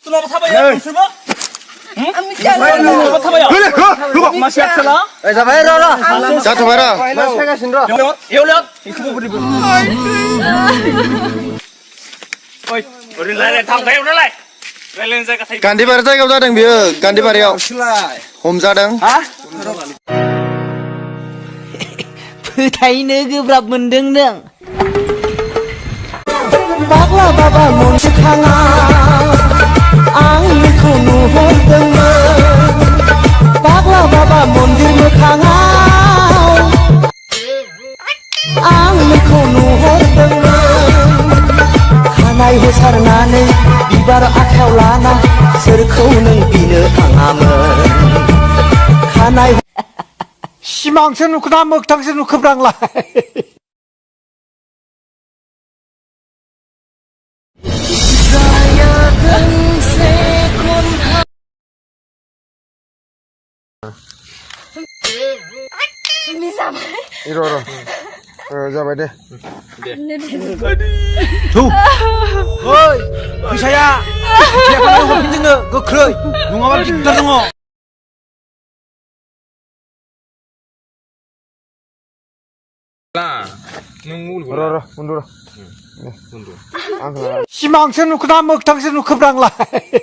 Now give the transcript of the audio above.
Tuh nama siapa ya? Siapa? Nama siapa ya? Masih ada lah? Sampai rara. Jatuh marah. Ya lihat, itu mau beri. Oi, udah lele thang thấy udah lele. Lele saya kata. Ganti बारि जायगायाव जादों बियो गान्धी बारियाव हमजादों फोथायनो गोब्राब मोनदों नों फाग्ला बाबा मोनखाङा आं नोंखौ नुहरदोंमोन फाग्ला बाबा मन्दिर मोखाङाव आं नोंखौ नुहरदोंमोन खानाय होसारनानै बिबार आखायाव लाना सोरखौ नों बिनो थाङामोन खानाय सिमांसो नुखोना मोगथांसो नुखोब्रांलाय जाबाय दे ओइ फैसाया फैसाखौ हरफिन जोंनो गोख्रै नङाबा दिगदार दङ सिमांसो नुखोना मोगथांसो नुखोब्रांलाय